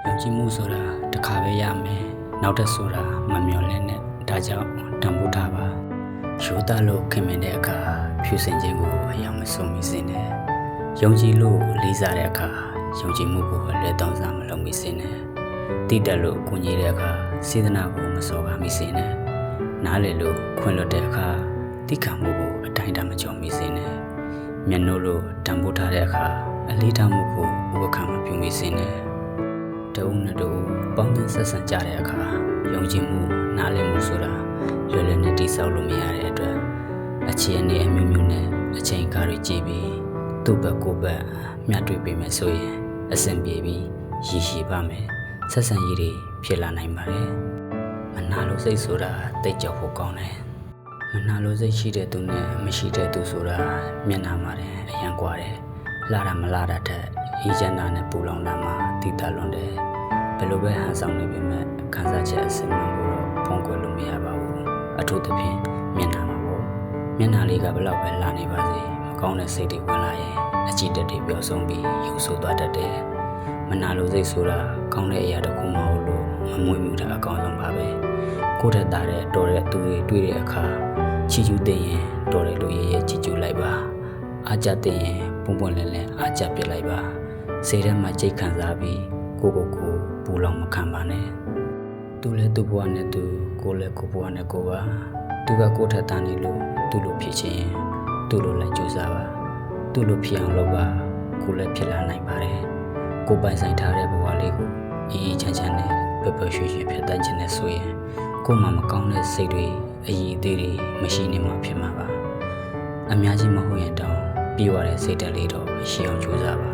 ယုံကြည်မှုဆိုတာတစ်ခါပဲရမယ်နောက်တစ်ဆိုတာမမျှော်လင့်နဲ့ဒါကြောင့်တန်ဖိုးထားပါရိုးသားလို့ခင်မင်တဲ့အခါဖြူစင်ခြင်းကိုအယောင်မဆုံးမိစေနဲ့ယုံကြည်လို့လေးစားတဲ့အခါယုံကြည်မှုကိုအလဲတောင်းစားမလုပ်မိစေနဲ့တိတက်လို့ကိုကြီးတဲ့အခါစေတနာကိုမစော်ကားမိစေနဲ့နားလေလို့ခွင့်လွတ်တဲ့အခါတိခံမှုကိုအတိုင်းအတာမကျော်မိစေနဲ့မျက်နှာလို့တန်ဖိုးထားတဲ့အခါအလေးထားမှုကိုဥပက္ခမပြုမိစေနဲ့တအုပ်နဲ့တအုပ်ပေါင်းသင်းဆက်ဆံကြတဲ့အခါယုံကြည်မှုနားလည်မှုဆိုတာလွယ်လွယ်နဲ့တိဆောက်လို့မရတဲ့အတွက်အခြေအနေအမျိုးမျိုးနဲ့အချိန်ကားတွေကြည့်ပြီးသူ့ဘက်ကိုယ်ဘက်မျှတွေ့ပေးမယ်ဆိုရင်အဆင်ပြေပြီးရည်ရှိပါမယ်ဆက်ဆံရေးတွေဖြစ်လာနိုင်ပါတယ်မနာလိုစိတ်ဆိုတာတိတ်ကြောက်ဖို့ကောင်းတယ်မနာလိုစိတ်ရှိတဲ့သူနဲ့မရှိတဲ့သူဆိုတာမျက်နှာမှာတယ်အရန်ကွာတယ်လာတာမလာတာထက်အေဂျင်တာနဲ့ပူလောင်တာမှာတည်တလွန်တယ်ဘယ်လိုပဲဟန်ဆောင်နေပေမဲ့ခန်းစားချက်အစင်မှန်ကိုတော့ဖုံးကွယ်လို့မရပါဘူးအထူးသဖြင့်မျက်နှာမှာပေါ့မျက်နှာလေးကဘယ်လောက်ပဲလာနေပါစေမကောင်းတဲ့စိတ်တွေဝင်လာရင်အကြည့်တက်တွေပျော်ဆုံးပြီးရုပ်ဆိုးသွားတတ်တယ်မနာလိုစိတ်ဆိုတာကောင်းတဲ့အရာတစ်ခုမဟုတ်လို့မမွေးမြူတာအကောင်းဆုံးပါပဲကိုယ့်ထက်သားတဲ့တော်တဲ့သူတွေတွေ့တဲ့အခါချီကျူးသိရင်တော်တယ်လို့ရဲချီကျူးလိုက်ပါအားကြသိရင်ပွန့်ပွန့်လင်းလင်းအားကြပြစ်လိုက်ပါစိတ်ထဲမှာကြိတ်ခံစားပြီးကိုပူလောင်မခံပါနဲ့သူလည်းသူ့ဘဝနဲ့သူကိုလည်းကိုဘဝနဲ့ကိုပါသူကကိုယ့်ထက်သားနေလို့သူ့လိုဖြစ်ချင်ရင်သူ့လိုလည်းကြိုးစားပါသူ့လိုဖြစ်အောင်လုပ်ပါကိုလည်းဖြစ်လာနိုင်ပါတယ်ကိုပိုင်ဆိုင်ထားတဲ့ဘဝလေးကိုအေးအေးချမ်းချမ်းနဲ့ပျော်ပျော်ရွှင်ရွှင်ဖြစ်တတ်ခြင်းနဲ့ဆိုရင်ကိုမှမကောင်းတဲ့စိတ်တွေအည်အသေးတွေမရှိနေမှဖြစ်မှာပါအများကြီးမဟုတ်ရင်တောင်ပြေဝတဲ့စိတ်ဓာတ်လေးတော့ရှိအောင်ကြိုးစားပါ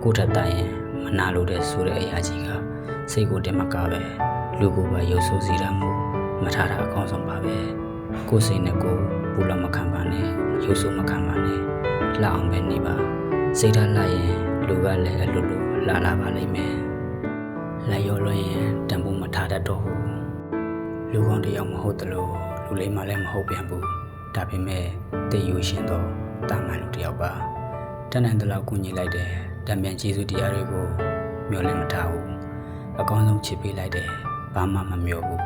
ကိုထက်တရင်မနာလိုတဲ့ဆိုတဲ့အရာကြီးကစိတ်ကိုတင်မကပဲလူကိုပါရုပ်ဆိုးစီတာမှုမထားတာအကောင်းဆုံးပါပဲကိုယ်စိတ်နဲ့ကိုပူလောင်မခံပါနဲ့ရုပ်ဆိုးမခံပါနဲ့လှအောင်ပဲနေပါစိတ်ဓာတ်လှရင်လူကလည်းအလိုလိုလာပါလိမ့်မယ်လက်ရောလွှင့်ရင်တန်ဖိုးမထားတတ်တော့ဘူးလူကောင်းတစ်ယောက်မဟုတ်သလိုလူလေးမှလည်းမဟုတ်ပြန်ဘူးဒါပေမဲ့သိယူရှင်တော့တာမန်လူတစ်ယောက်ပါတန်တန်တလောက်ကူညီလိုက်တယ်တံပြန်ကျေးဇူးတရားတွေကိုမျှော်လင့်မထားဘူးအကောင်းဆုံးချစ်ပေးလိုက်တယ်ဘာမှမမျှော်ဘူး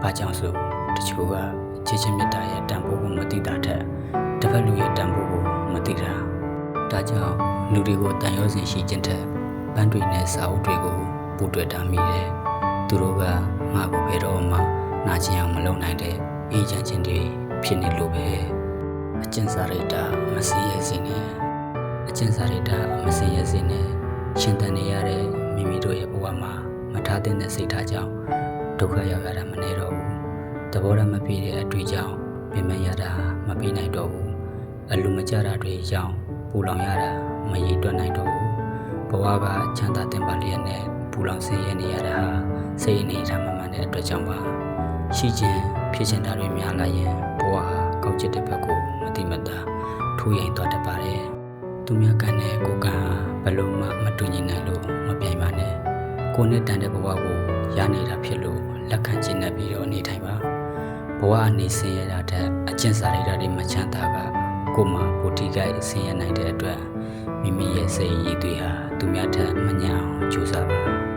ဘာကြောင့်ဆိုတချို့ကချစ်ချင်းမြတ်တာရဲ့တန်ဖိုးကိုမသိတာထက်တစ်ဖက်လူရဲ့တန်ဖိုးကိုမသိတာဒါကြောင့်လူတွေကိုတန်ရောစင်ရှိခြင်းထက်ပန်းတွေနဲ့စာအုပ်တွေကိုပူတွေ့တာမိတယ်သူတို့ကငါ့ကိုဘယ်တော့မှနာကျင်အောင်မလုပ်နိုင်တဲ့အေးချမ်းခြင်းတွေဖြစ်နေလို့ပဲအကျဉ်းစာရိတ္တမစည်းရစေနဲ့အကျဉ်းစာရိတ္တမစည်းရစေနဲ့ရှင်သန်နေရတဲ့မိမိတို့ရဲ့ဘဝမှာမထားတဲ့စိတ်ထားကြောင့်ဒုက္ခရောက်ရတာမနေတော့ဘူးသဘောထားမပြည့်တဲ့အတွေ့အကြုံမြင်မှန်ရတာမပြည့်နိုင်တော့ဘူးအလိုမကျတာတွေကြောင့်ပူလောင်ရတာမရည်တွက်နိုင်တော့ဘူးဘဝကချမ်းသာတင်ပါလျက်နဲ့ပူလောင်ဆင်းရဲနေရတာဟာစိတ်အနေထားမမှန်တဲ့အတွက်ကြောင့်ပါရှိခြင်းဖြစ်ခြင်းတာတွေများလာရင်ဘဝဟာကောက်ကျစ်တဲ့ဘက်ကိုမတိမတာထိုးရိမ်သွားတတ်ပါတယ်သူများကနဲ့ကိုကဘယ်လို့မှမတူညီနိုင်လို့မပြိုင်ပါနဲ့ကိုနဲ့တန်တဲ့ဘဝကိုရနေတာဖြစ်လို့လက်ခံကျင့်နေပြီးတော့နေထိုင်ပါဘဝအနေဆင်းရဲတာတဲ့အကျင့်စာရိတ္တတွေမချမ်းသာကကိုမှဘူတိကိုက်ဆင်းရဲနိုင်တဲ့အတွက်မိမိရဲ့စိတ်ရည်တွေဟာသူများထက်မညံ့အောင်ကြိုးစားပါ